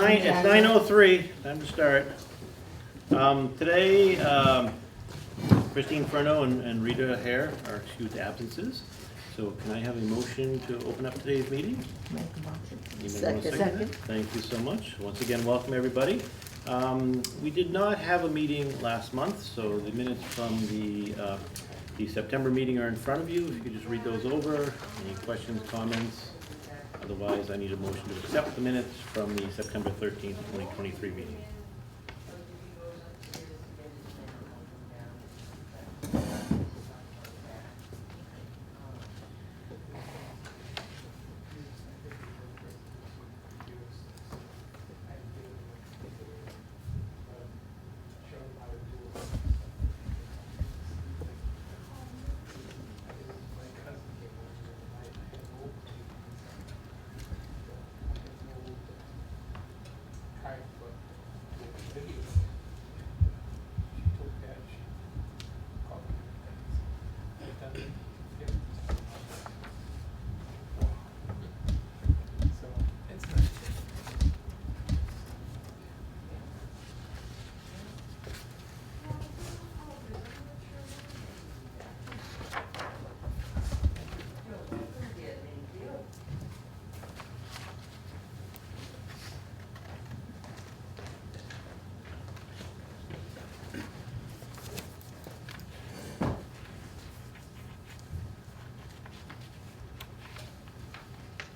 9:03, time to start. Today, Christine Furno and Rita Hare are excused absences. So can I have a motion to open up today's meeting? Anybody want to second that? Thank you so much. Once again, welcome everybody. We did not have a meeting last month, so the minutes from the September meeting are in front of you. If you could just read those over. Any questions, comments? Otherwise, I need a motion to accept the minutes from the September 13th, 2023 meeting.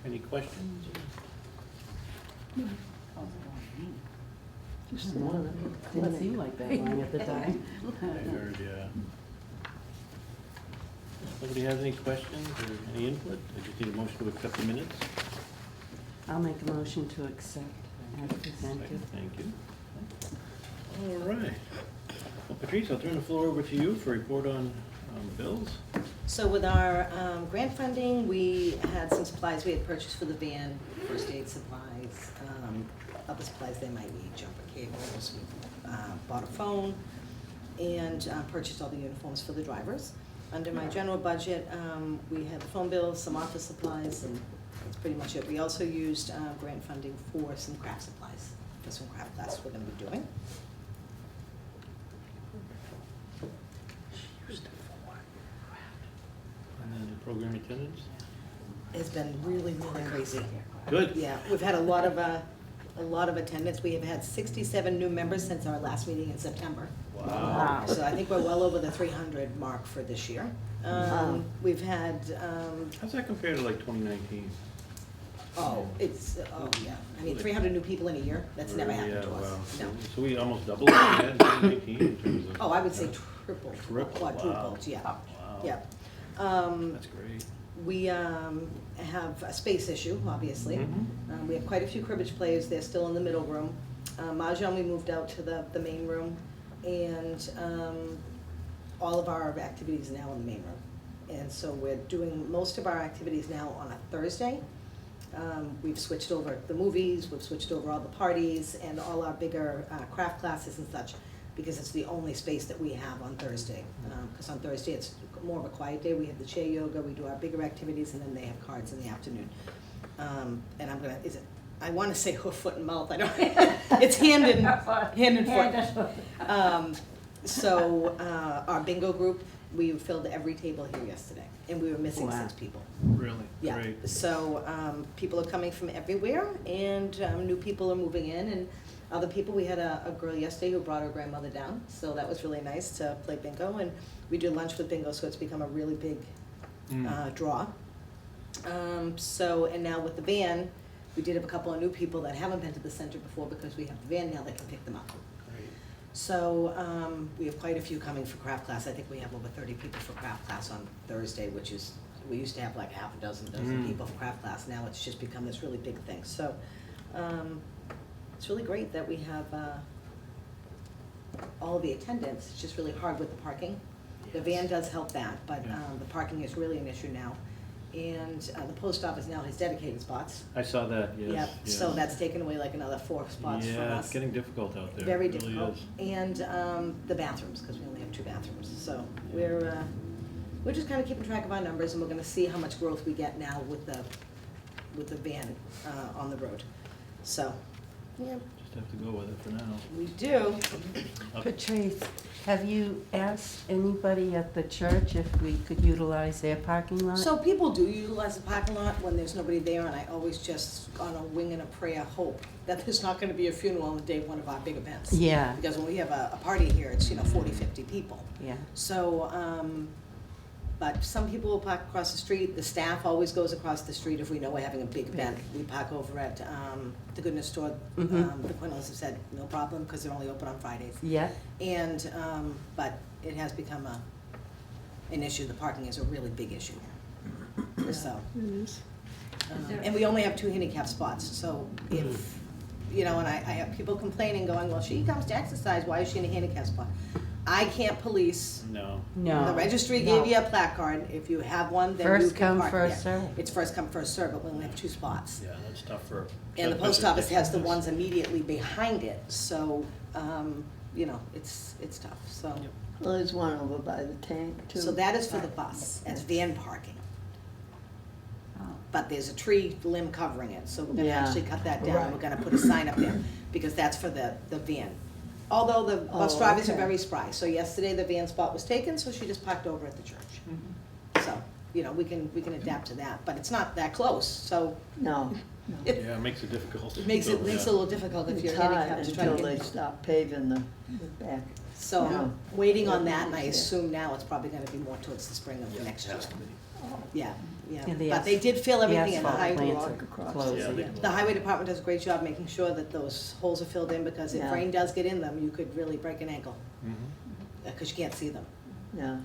Any questions? Didn't seem like that long at the time. I heard, yeah. Nobody has any questions or any input? I just need a motion to accept the minutes. I'll make a motion to accept as presented. Thank you. All right. Well, Patrice, I'll turn the floor over to you for a report on bills. So with our grant funding, we had some supplies we had purchased for the van, first aid supplies, other supplies they might need, jumper cables. We bought a phone and purchased all the uniforms for the drivers. Under my general budget, we had the phone bills, some office supplies, and that's pretty much it. We also used grant funding for some craft supplies, for some craft classes we're gonna be doing. And then program attendance. It's been really, really crazy. Good. Yeah, we've had a lot of attendance. We have had 67 new members since our last meeting in September. Wow. So I think we're well over the 300 mark for this year. We've had, How's that compare to like 2019? yeah. I mean, 300 new people in a year, that's never happened to us. Wow. No. So we almost doubled what we had in 2019 in terms of. Oh, I would say triple, Triple, quadrupled, yeah. Wow. Yeah. That's great. We have a space issue, obviously. Mhm. We have quite a few cribbage players, they're still in the middle room. Mahjong, we moved out to the main room, and all of our activities are now in the main room. And so we're doing most of our activities now on a Thursday. We've switched over the movies, we've switched over all the parties and all our bigger craft classes and such, because it's the only space that we have on Thursday. Because on Thursday, it's more of a quiet day. We have the chair yoga, we do our bigger activities, and then they have cards in the afternoon. And I want to say hoof, foot, and mouth. I don't. It's hand and foot. So our bingo group, we filled every table here yesterday, and we were missing 6 people. Really? Yeah. Great. So people are coming from everywhere, and new people are moving in, and other people. We had a girl yesterday who brought her grandmother down, so that was really nice to play bingo, and we do lunch with bingo, so it's become a really big draw. And now with the van, we did have a couple of new people that haven't been to the center before, because we have the van now that can pick them up. Great. So we have quite a few coming for craft class. I think we have over 30 people for craft class on Thursday, which is, we used to have like half a dozen people for craft class. Now it's just become this really big thing. So it's really great that we have all of the attendance. It's just really hard with the parking. The van does help that, but the parking is really an issue now. And the post office now has dedicated spots. I saw that, yes. Yep, yes. so that's taken away like another 4 spots from Yeah, us. it's getting difficult out there. Very It really difficult. is. And the bathrooms, because we only have 2 bathrooms. So we're just kind of keeping track of our numbers, and we're gonna see how much growth we get now with the van on the road. So Yeah, Just have to go with it for now. we do. Patrice, have you asked anybody at the church if we could utilize their parking lot? So people do utilize the parking lot when there's nobody there, and I always just, on a wing and a prayer, hope that there's not gonna be a funeral on the day of one of our big events. Yeah, Because when we have a party here, it's, 40, 50 people. yeah. So, but some people will park across the street. The staff always goes across the street if we know we're having a big event. We park over at the Goodness Store. Mhm. The Quinels have said, no problem, because they're only open on Fridays. Yeah, And, but it has become an issue. The parking is a really big issue. So, and we only have 2 handicap spots, so if, and I have people complaining, going, well, she comes to exercise, why is she in a handicap spot? I can't police. No. no. The registry no. gave you a placard. If you have one, then you First can come, park first there. served. It's first come, first served, but we only have 2 spots. Yeah, that's tough for. And the post office has the business. ones immediately behind it, so, it's tough, so. Yep. Well, there's one over by the tank too. So that is for the bus, that's van parking. Oh. But there's a tree limb covering it, so we're gonna Yeah. actually cut that down, and we're Right. gonna put a sign up there, because that's for the van. Although the bus Oh, drivers are okay. very spry, so yesterday the van spot was taken, so she just parked over at the church. So, we can adapt to that, but it's not that close, so No, no. Yeah, it makes it difficult. it makes it a little difficult if you're It's hard handicapped to try to until get. they stop paving the back. So, Yeah. waiting on that, and I Yeah. assume now it's probably gonna be more towards the spring of Yeah, next it year. has to be. Yeah, yeah, And the but they did fill The everything in. The asphalt highway, plants walk across. are closing. Yeah, they- the highway department does a great job making sure that those holes are filled in, because if Yeah. rain does get in them, you could really break an ankle, Mhm. because you can't see them, Yeah,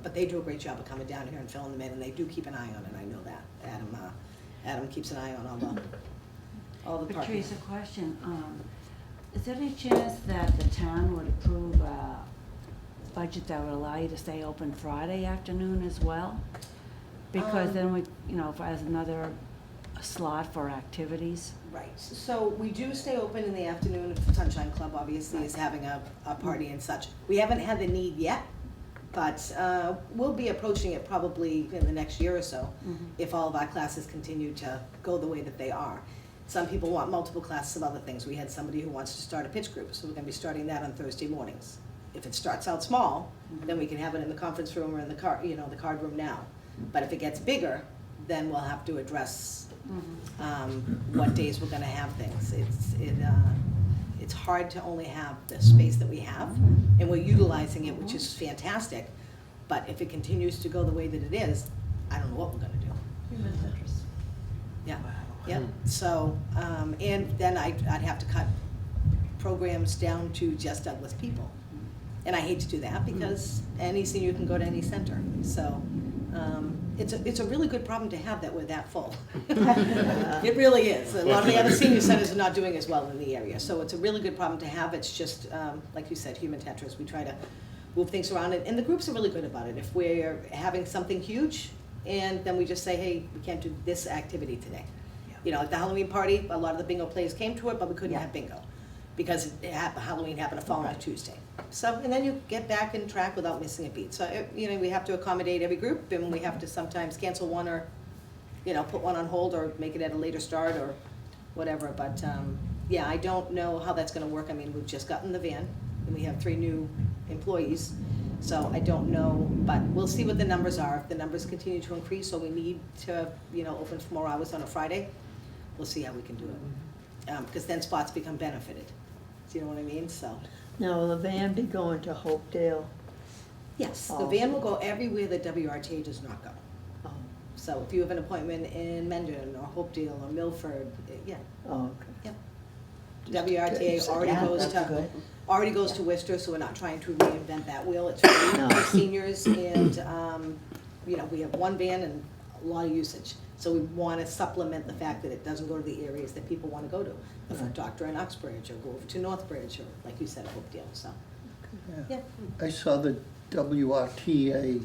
but they do a great job of coming down here and filling them in, and they do keep an eye on it, I know that. Adam keeps an eye on all the parking. Patrice, a question. Is there any chance that the town would approve a budget that would allow you to stay open Friday afternoon as well? Because then we, as another slot for activities. Right, so we do stay open in the afternoon. Sunshine Club obviously is having a party and such. We haven't had the need yet, but we'll be approaching it probably in the next year or so, if all of our classes continue to go the way that they are. Some people want multiple classes of other things. We had somebody who wants to start a pitch group, so we're gonna be starting that on Thursday mornings. If it starts out small, then we can have it in the conference room or in the the card room now. But if it gets bigger, then we'll have to address what days we're gonna have things. It's hard to only have the space that we have, and we're utilizing it, which is fantastic. But if it continues to go the way that it is, I don't know what we're gonna do. Human interest. Yeah, yeah, so, and then I'd have to cut programs down to just Douglas people. And I hate to do that, because any senior can go to any center, so, it's a really good problem to have that we're that full. It really is. A lot of the other senior centers are not doing as well in the area, so it's a really good problem to have. It's just, like you said, human Tetris. We try to move things around, and the groups are really good about it. If we're having something huge, and then we just say, hey, we can't do this activity today. Like the Halloween party, a lot of the bingo players came to it, but we couldn't have bingo, because Halloween happened to fall on a Tuesday. So, and then you get back in track without missing a beat. So, we have to accommodate every group, and we have to sometimes cancel one, or, put one on hold, or make it at a later start, or whatever. But, yeah, I don't know how that's gonna work. I mean, we've just gotten the van, and we have 3 new employees. So I don't know, but we'll see what the numbers are. If the numbers continue to increase, or we need to, open for more hours on a Friday, we'll see how we can do it. Because then spots become benefited. Do you know what I mean? So, now will the van be going to Hopedale? yes, the Oh. van will go everywhere that WRTA does not go. Oh, So if you have an appointment in Mendon, or Hopedale, or Milford, yeah, oh, okay. WRTA already Yeah, goes that's to, good. already goes to Worcester, so we're not trying to reinvent that wheel. It's free No. for seniors, and, we have one van and a lot of usage. So we want to supplement the fact that it doesn't go to the areas that people want to go to. The foot Right. doctor in Uxbridge, or go over to Northbridge, or like you said, Hopedale, so, yeah. I saw the WRTA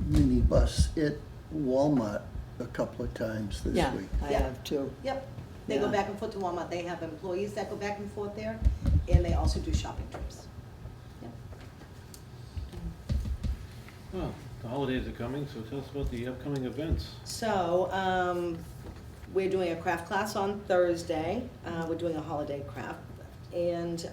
minibus at Walmart a couple of times this Yeah, week. I Yeah. have too. Yep, they go Yeah. back and forth to Walmart. They have employees that go back and forth there, and they also do shopping trips. Yep. Well, the holidays are coming, so tell us about the upcoming events. So, we're doing a craft class on Thursday. We're doing a holiday craft. And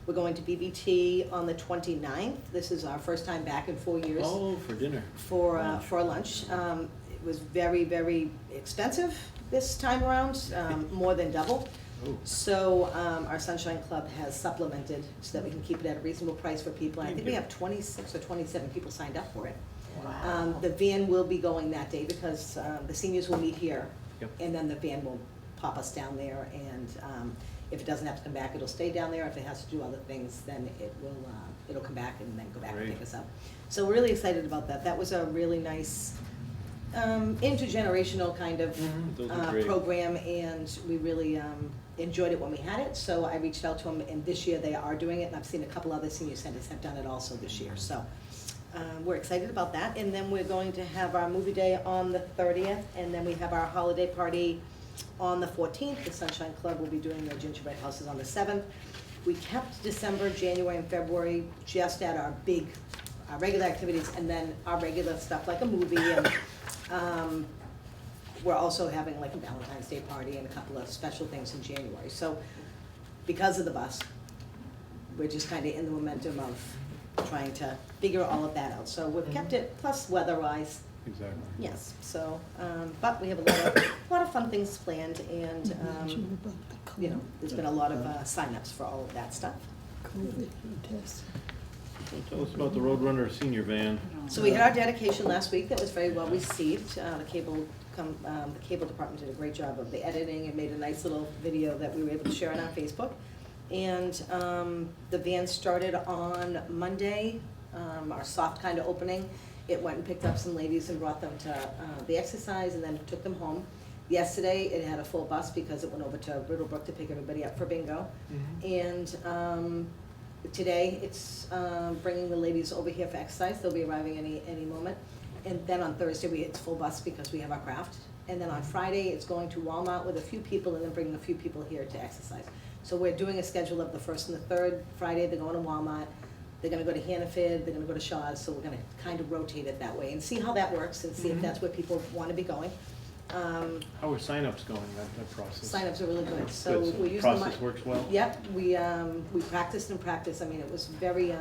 we're going to BBT on the 29th. This is our first time back in 4 years Oh, for dinner. for lunch. It was very, very expensive this time around, more than double. Oh, So our Sunshine Club has supplemented so that we can keep it at a reasonable price for people. And I think we have 26 or 27 people signed up for it. The van will be going that day because the seniors will meet here. Yep. And then the van will pop us down there, and if it doesn't have to come back, it'll stay down there. If it has to do other things, then it'll come back and then go back and Great. pick us up. So we're really excited about that. That was a really nice intergenerational kind of those are great. program, and we really enjoyed it when we had it. So I reached out to them, and this year they are doing it, and I've seen a couple other senior centers have done it also this year. So we're excited about that. And then we're going to have our movie day on the 30th, and then we have our holiday party on the 14th. The Sunshine Club will be doing their gingerbread houses on the 7th. We kept December, January, and February just at our regular activities, and then our regular stuff like a movie, and we're also having like a Valentine's Day party and a couple of special things in January. So because of the bus, we're just kind of in the momentum of trying to figure all of that out. So we've kept it, plus weather-wise, Exactly. yes. So, but we have a lot of fun things planned, and you know, there's been a lot of signups for all of that stuff. COVID test. Well, tell us about the Roadrunner senior van. So we had our dedication last week. That was very well received. The cable department did a great job of the editing and made a nice little video that we were able to share on our Facebook. And the van started on Monday, our soft kind of opening. It went and picked up some ladies and brought them to the exercise, and then took them home. Yesterday, it had a full bus because it went over to Riddlebrook to pick everybody up for bingo. And today, it's bringing the ladies over here for exercise. They'll be arriving any moment. And then on Thursday, it's full bus because we have our craft. And then on Friday, it's going to Walmart with a few people, and then bringing a few people here to exercise. So we're doing a schedule of the 1st and the 3rd. Friday, they're going to Walmart. They're gonna go to Hannaford, they're gonna go to Shaw's, so we're gonna kind of rotate it that way and see how that works and see if that's where people wanna be going. How are signups going, that process? Signups are really good, so Good, we're using the process works well? Yep, we practiced and practiced. I mean, it was very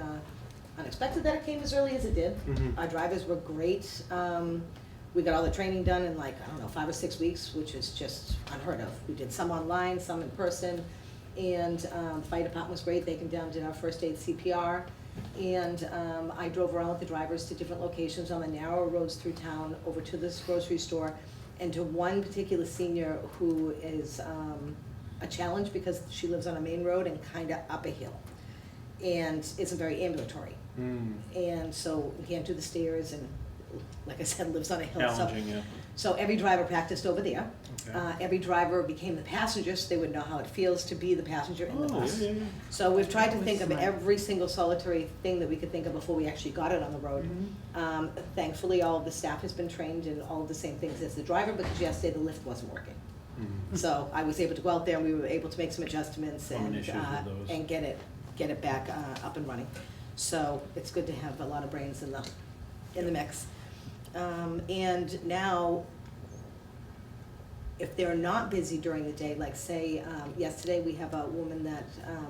unexpected that it came as early as it did. Mhm. Our drivers were great. We got all the training done in like, I don't know, 5 or 6 weeks, which is just unheard of. We did some online, some in person, and the fire department was great. They came down, did our first aid CPR, and I drove around with the drivers to different locations on the narrow roads through town, over to this grocery store, and to one particular senior who is a challenge because she lives on a main road and kind of up a hill, and isn't very ambulatory. And so can't do the stairs, and like I said, lives on a hill. Challenging, yeah. So every driver practiced over there. Okay. Every driver became the passenger, so they would know how it feels to be the passenger in the Oh, bus. yeah, yeah, yeah. So we've tried to That think was of smart. every single solitary thing that we could think of before we actually got it on the road. Thankfully, all of the staff has been trained in all of the same things as the driver, because yesterday the lift wasn't working. So I was able to go out there, and we were able to make some adjustments Common and issues with those. and get it back up and running. So it's good to have a lot of brains in the mix. And now, if they're not busy during the day, like say, yesterday we have a woman that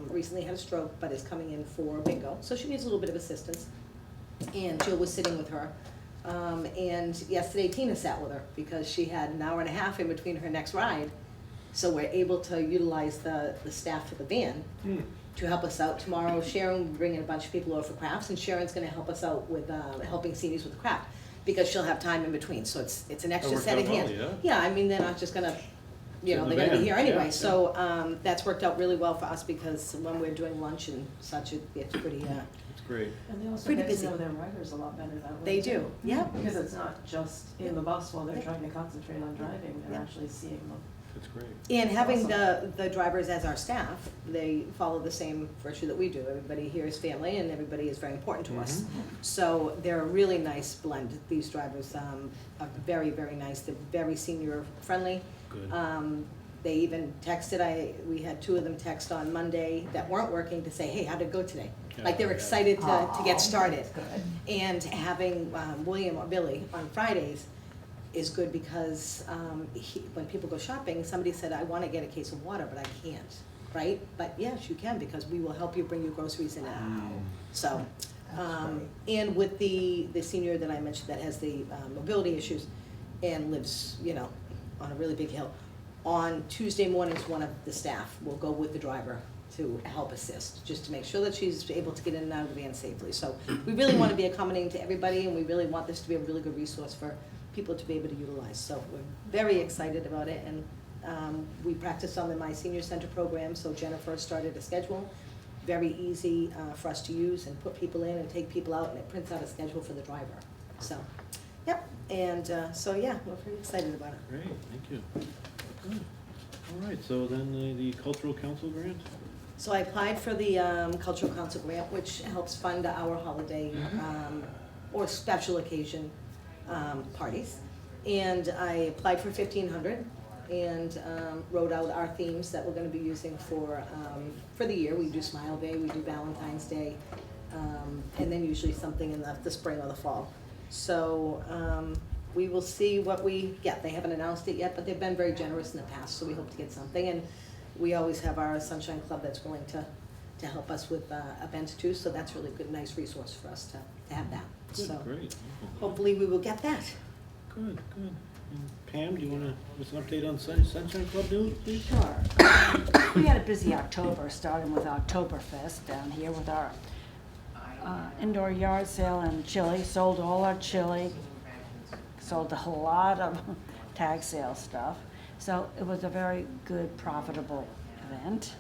recently had a stroke but is coming in for bingo, so she needs a little bit of assistance. And Jill was sitting with her. And yesterday Tina sat with her because she had an hour and a half in between her next ride. So we're able to utilize the staff for the van to help us out. Tomorrow Sharon will be bringing a bunch of people over for crafts, and Sharon's gonna help us out with helping seniors with the craft, because she'll have time in between, so it's an extra worked set out of well, hands. yeah. Yeah, I mean, they're not just gonna, Sit in the they're gonna be van, here yeah, anyway, yeah. so that's worked out really well for us, because when we're doing lunch and such, it's pretty, It's great. And they also Pretty get to busy. know their riders a lot better that way. they too. do, yeah. Because it's not just in the bus while they're Yeah. trying to concentrate on driving, they're Yeah. actually seeing them. It's great. And having Awesome. the drivers as our staff, they follow the same virtue that we do. Everybody here is family, and everybody is very important to us. So they're a really nice blend. These drivers are very, very nice. They're very senior friendly. Good. They even texted, we had 2 of them text on Monday that weren't working to say, hey, how'd it go today? Like, they're Yeah. excited to get started. That's good. And having William or Billy on Fridays, is good because when people go shopping, somebody said, I want to get a case of water, but I can't, right? But yes, you can, because we will help you bring your groceries in and out. So, and with the senior that I mentioned that has the mobility issues and lives, you know, on a really big hill, on Tuesday mornings, one of the staff will go with the driver to help assist, just to make sure that she's able to get in and out of the van safely. So we really want to be accommodating to everybody, and we really want this to be a really good resource for people to be able to utilize. So we're very excited about it, and we practiced on the My Senior Center program, so Jennifer started a schedule, very easy for us to use and put people in and take people out, and it prints out a schedule for the driver. So, yep, and so yeah, we're pretty excited about it. Great, thank you. Good. All right, so then the Cultural Council grant? So I applied for the Cultural Council grant, which helps fund our holiday or special occasion parties. And I applied for $1,500 and wrote out our themes that we're going to be using for the year. We do Smile Day, we do Valentine's Day, and then usually something in the spring or the fall. So we will see what we get. They haven't announced it yet, but they've been very generous in the past, so we hope to get something. And we always have our Sunshine Club that's willing to help us with events too, so that's really good, nice resource for us to have that. Good, So great. hopefully we will get that. Good, good. And Pam, do you want to give us an update on Sunshine Club news, please? Sure. We had a busy October, starting with Oktoberfest down here with our indoor yard sale and chili. Sold all our chili, sold a lot of tag sale stuff. So it was a very good, profitable event.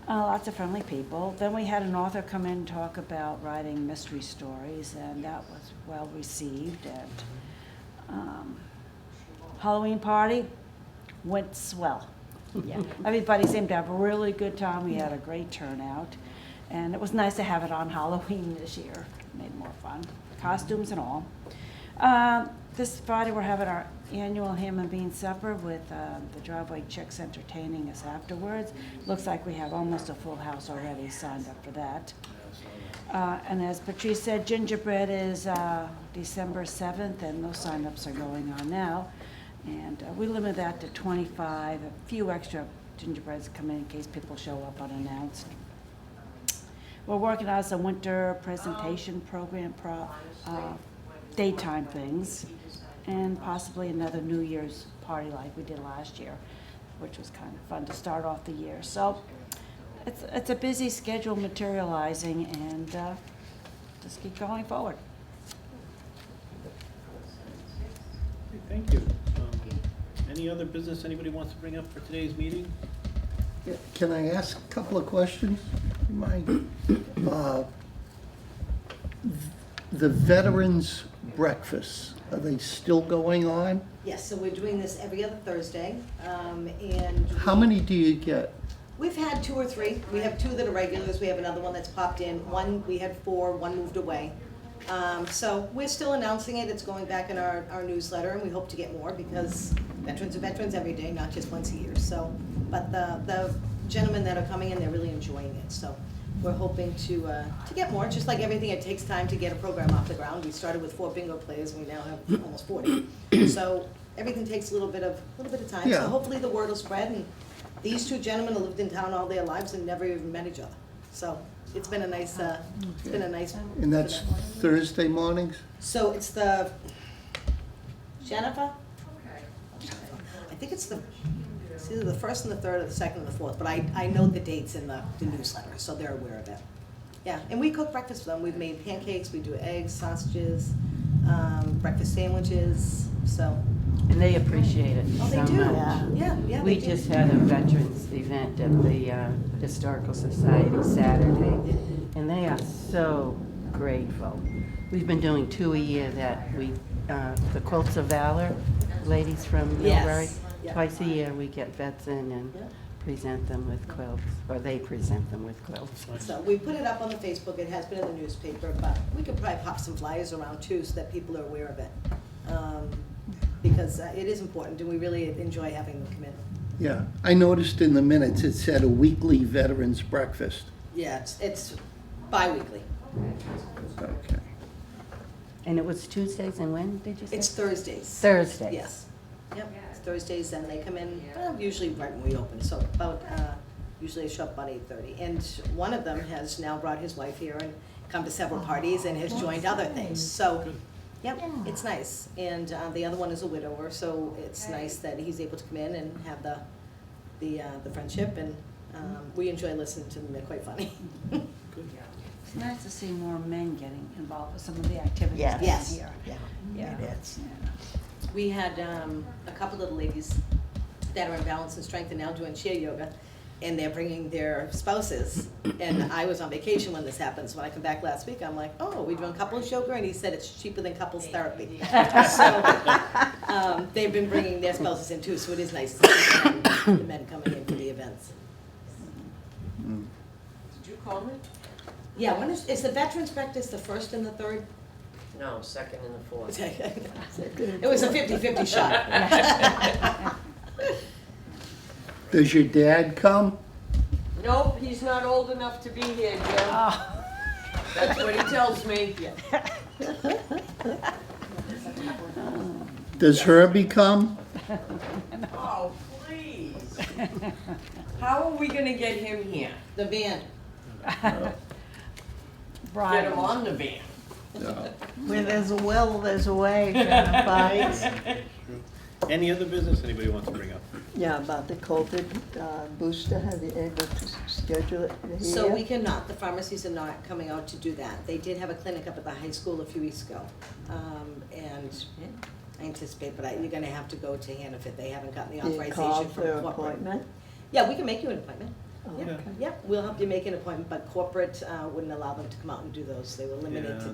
Lots of friendly people. Then we had an author come in and talk about writing mystery stories, and that was well received. And Halloween party went swell. Yeah, everybody seemed to have a really good time. We had a great turnout, and it was nice to have it on Halloween this year. It made it more fun, costumes and all. This Friday we're having our annual ham and bean supper with the Driveway Chicks entertaining us afterwards. Looks like we have almost a full house already signed up for that. And as Patrice said, gingerbread is December 7th, and those sign-ups are going on now. And we limit that to 25. A few extra gingerbreads come in case people show up unannounced. We're working on some winter presentation program, daytime things, and possibly another New Year's party like we did last year, which was kind of fun to start off the year. So it's a busy schedule materializing, and just keep going forward. Okay, thank you. Any other business anybody wants to bring up for today's meeting? Yeah, can I ask a couple of questions? Mind? The Veterans Breakfast, are they still going on? Yes, so we're doing this every other Thursday, and How many do you get? we've had 2 or 3. We have 2 that are regulars. We have another one that's popped in. One, we had 4, one moved away. So we're still announcing it. It's going back in our newsletter, and we hope to get more because veterans are veterans every day, not just once a year. So, but the gentlemen that are coming in, they're really enjoying it. So we're hoping to get more. Just like everything, it takes time to get a program off the ground. We started with 4 bingo players, and we now have almost 40. So everything takes a little bit of time. Yeah. So hopefully the word will spread. And these 2 gentlemen have lived in town all their lives and never even met each other. So it's been a nice, And that's Thursday mornings? So it's the, Jennifer? I think it's either the 1st and the 3rd or the 2nd and the 4th, but I know the dates in the newsletter, so they're aware of it. Yeah, and we cook breakfast for them. We've made pancakes, we do eggs, sausages, breakfast sandwiches, so. And they appreciate it Oh, so they do? much. Yeah, We they do. just had a veterans event at the Historical Society Saturday, and they are so grateful. We've been doing 2 a year that the Quilts of Valor, ladies from Millbury. Yes, yeah. Twice a year we get vets in and Yeah. present them with quilts, or they present them with quilts. So we put it up on the Facebook, it has been in the newspaper, but we could probably pop some flyers around too so that people are aware of it. Because it is important, and we really enjoy having them come in. Yeah, I noticed in the minutes it said a weekly Veterans Breakfast. Yeah, it's bi-weekly. Okay. And it was Tuesdays and when, did you say? It's Thursdays. Thursdays. Yes. Yep, it's Thursdays, and they come in, usually right when we open, so about, usually they show up about 8:30. And one of them has now brought his wife here and come to several parties and has joined other things, so, yep, it's nice. And the other one is a widower, so it's nice that he's able to come in and have the friendship, and we enjoy listening to them, they're quite funny. It's nice to see more men getting involved with some of the activities down Yes. here. Yeah, Yeah. it is. We had a couple of the ladies that are in balance and strength and now doing chair yoga, and they're bringing their spouses. And I was on vacation when this happened, so when I come back last week, I'm like, oh, we're doing couples yoga, and he said it's cheaper than couples therapy. So they've been bringing their spouses in too, so it is nice to see the men coming in for the events. Did you call me? Yeah, when is the veterans breakfast the first and the third? No, second and the fourth. It was a 50-50 shot. Does your dad come? Nope, he's not old enough to be here, Jim. That's what he tells me. Does Herbie come? Oh, please. How are we gonna get him here? The van. Get him on the van. No. Where there's a will, there's a way, kind of vibes. Any other business anybody wants to bring up? Yeah, about the COVID booster, have you able to schedule it here? So we cannot, the pharmacies are not coming out to do that. They did have a clinic up at the high school a few weeks ago. And I anticipate, but you're gonna have to go to Hannaford, they haven't gotten the Do you call authorization for from an corporate. appointment? Yeah, we can make you an appointment. Oh, Yeah. okay. Yep, we'll help you make an appointment, but corporate wouldn't allow them to come out and do those. They were limited to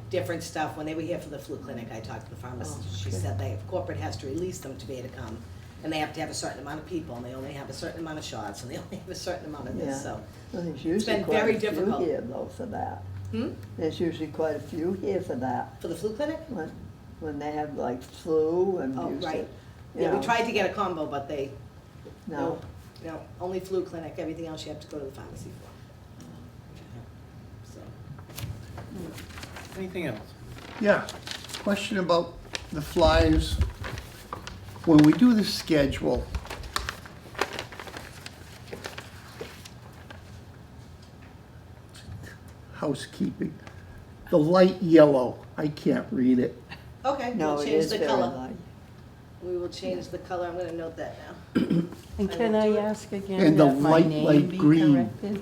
different stuff. When they were here for the flu clinic, I talked to the pharmacist. Oh, She okay. said corporate has to release them to be able to come. And they have to have a certain amount of people, and they only have a certain amount of shots, and they only have a certain amount of Yeah. this, so. Well, there's usually been quite very a few difficult. here though for that. Hmm? There's usually quite a few here for that, For the flu clinic? when they have like flu and Oh, used to, right. you Yeah, we know, tried to get a combo, but they, no. no, only flu clinic, everything else you have to go to the pharmacy for. So. Anything else? Yeah, question about the flyers. When we do the schedule, housekeeping, the light yellow, I can't read it. Okay, No, we'll it change is the very color. light. We will change the color, I'm gonna note that now. And I can will I do it. ask again And the that my light name be green. corrected?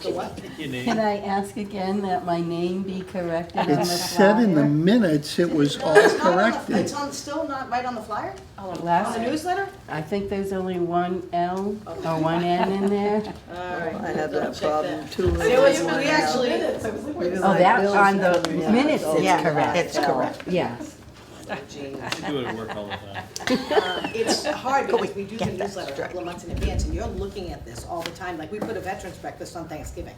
The what? Your name? Can I ask again that my name be corrected on the It said in the flyer? minutes it was No, all it's not on the- corrected. It's still not right on the flyer? On the Last- newsletter? I think there's only one L or one N in there. All right. I have double that check problem that. too. There was, we Yeah. actually, Even Oh, like that, Bill's on the having that, minutes so- it's Yeah, correct. it's correct. Yes. I do it at work all the time. it's hard because we do the newsletter a couple of months in advance, and you're looking at this all the time. Like, we put a veterans breakfast on Thanksgiving,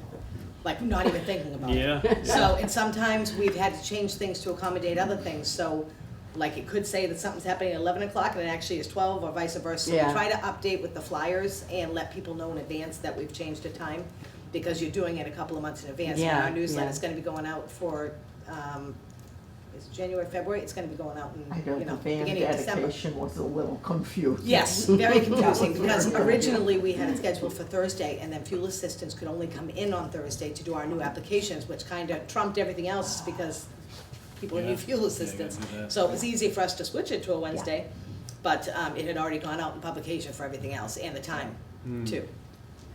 like, not even thinking about it. Yeah. So, and sometimes we've had to change things to accommodate other things, so, like, it could say that something's happening at 11 o'clock and it actually is 12, or vice versa. So we Yeah. try to update with the flyers and let people know in advance that we've changed the time, because you're doing it a couple of months in advance. And Yeah, our newsletter's yeah. gonna be going out for, is it January, February? It's gonna be going out I in, know you the know, van beginning of December. dedication was a little confusing. Yes, very confusing, That was because very originally we had it scheduled for Thursday, and then fuel assistants could only come in on Thursday to do our new applications, which kind of trumped everything else because people Yeah. need fuel Yeah, assistants. you gotta do that. So it was easy for us to switch it to a Wednesday, but it had already gone out in publication for everything else, and the time, too.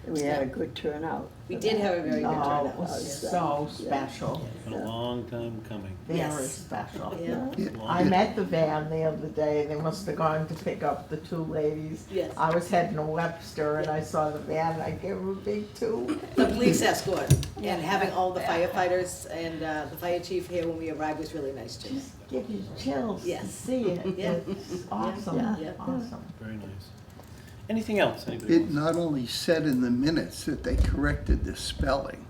We had a good turnout. We did have a very good Oh, turnout. it was, So yeah. special, Been a long time coming. very Yes. special. Yeah. I met the van the other day, they must have gone to pick up the two ladies. Yes. I was heading to Webster and I saw the van, and I gave them a big two. The police escort, and having all the firefighters and the fire chief here when we arrived was really nice too. Just give you chills to Yes. see it, Yeah. it's awesome, Yeah. awesome. Very nice. Anything else? Anybody It wants? not only said in the minutes that they corrected the spelling,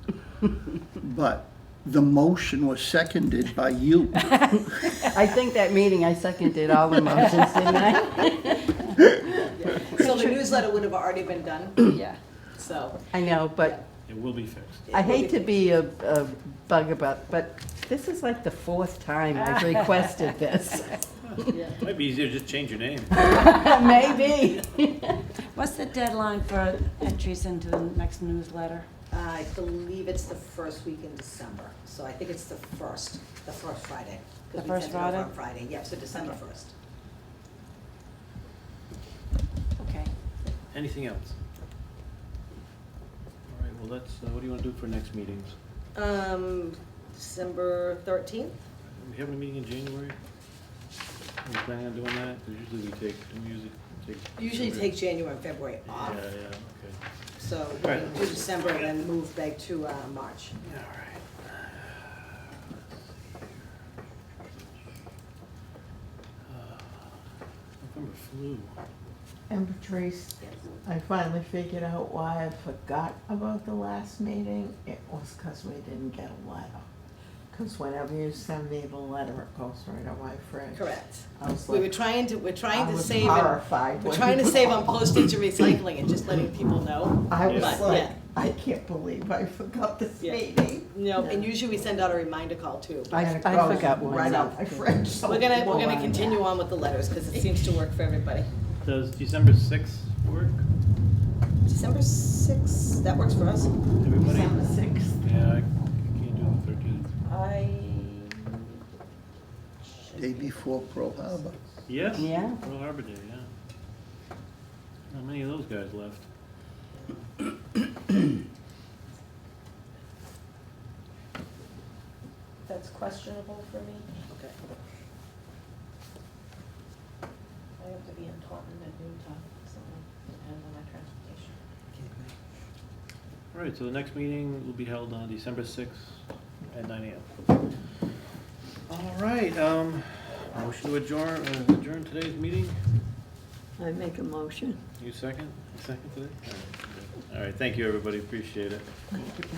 but the motion was seconded by you. I think that meeting I seconded all the motions, didn't I? So the newsletter would have already been done, Yeah. so. I know, but It will be fixed. I hate to be a bug about, but this is like the 4th time I've requested this. Might be easier to just change your name. Maybe. What's the deadline for entries into the next newsletter? I believe it's the first week in December, so I think it's the first Friday. 'cause The we first send it over Friday? on Friday, yeah, so December Okay. 1st. Okay. Anything else? All right, well, let's, what do you want to do for next meetings? December 13th? Are we having a meeting in January? Are we planning on doing that? 'Cause usually Usually take January and February Yeah, off, yeah, okay. so we Right. can do December and then move back to March. All right. November flu. And Patrice, I finally figured out why I forgot about the last meeting. It was because we didn't get a letter. Because whenever you send me the letter, it goes right on my fridge. Correct. I was We were like, trying to I was save, horrified. we're when trying to you save on called. postage and recycling and just letting people know. I was But, like, yeah. I can't believe I forgot this Yeah. meeting. No, and usually we send out a reminder call too. I And it I goes forgot one. Right on my fridge. so We're gonna more on continue that. on with the letters, because it seems to work for everybody. Does December 6th work? December 6th, that works for us. Everybody? December 6th. Yeah, I can't do the 13th. Day before Pearl Harbor. Yes? Yeah. Pearl Harbor Day, yeah. Not many of those guys left. That's questionable for me. Okay. I have to be in Taunton at noon time, so it depends on my transportation. All right, so the next meeting will be held on December 6th at 9 a.m. All right, motion to adjourn today's meeting. I make a motion. You second? Second today? All right, thank you, everybody, appreciate it.